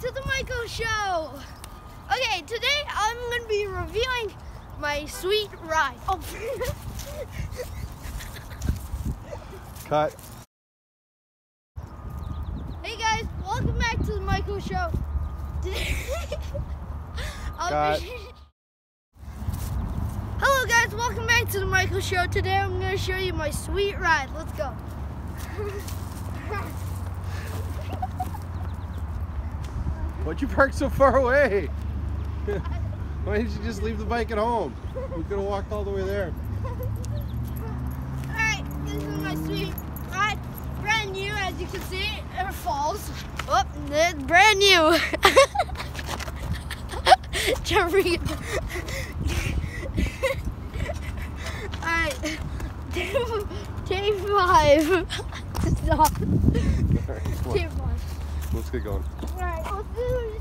to the Michael Show. Okay, today I'm going to be reviewing my sweet ride. Oh. Cut. Hey guys, welcome back to the Michael Show. Today, Cut. Hello guys, welcome back to the Michael Show. Today I'm going to show you my sweet ride. Let's go. Why'd you park so far away? Why didn't you just leave the bike at home? We could have walked all the way there. Alright, this is my sweet ride. Brand new, as you can see. It falls. Oh, it's brand new. Jumping. Alright, take 5. Stop. Right, Take 5. let's get going. Alright, let's do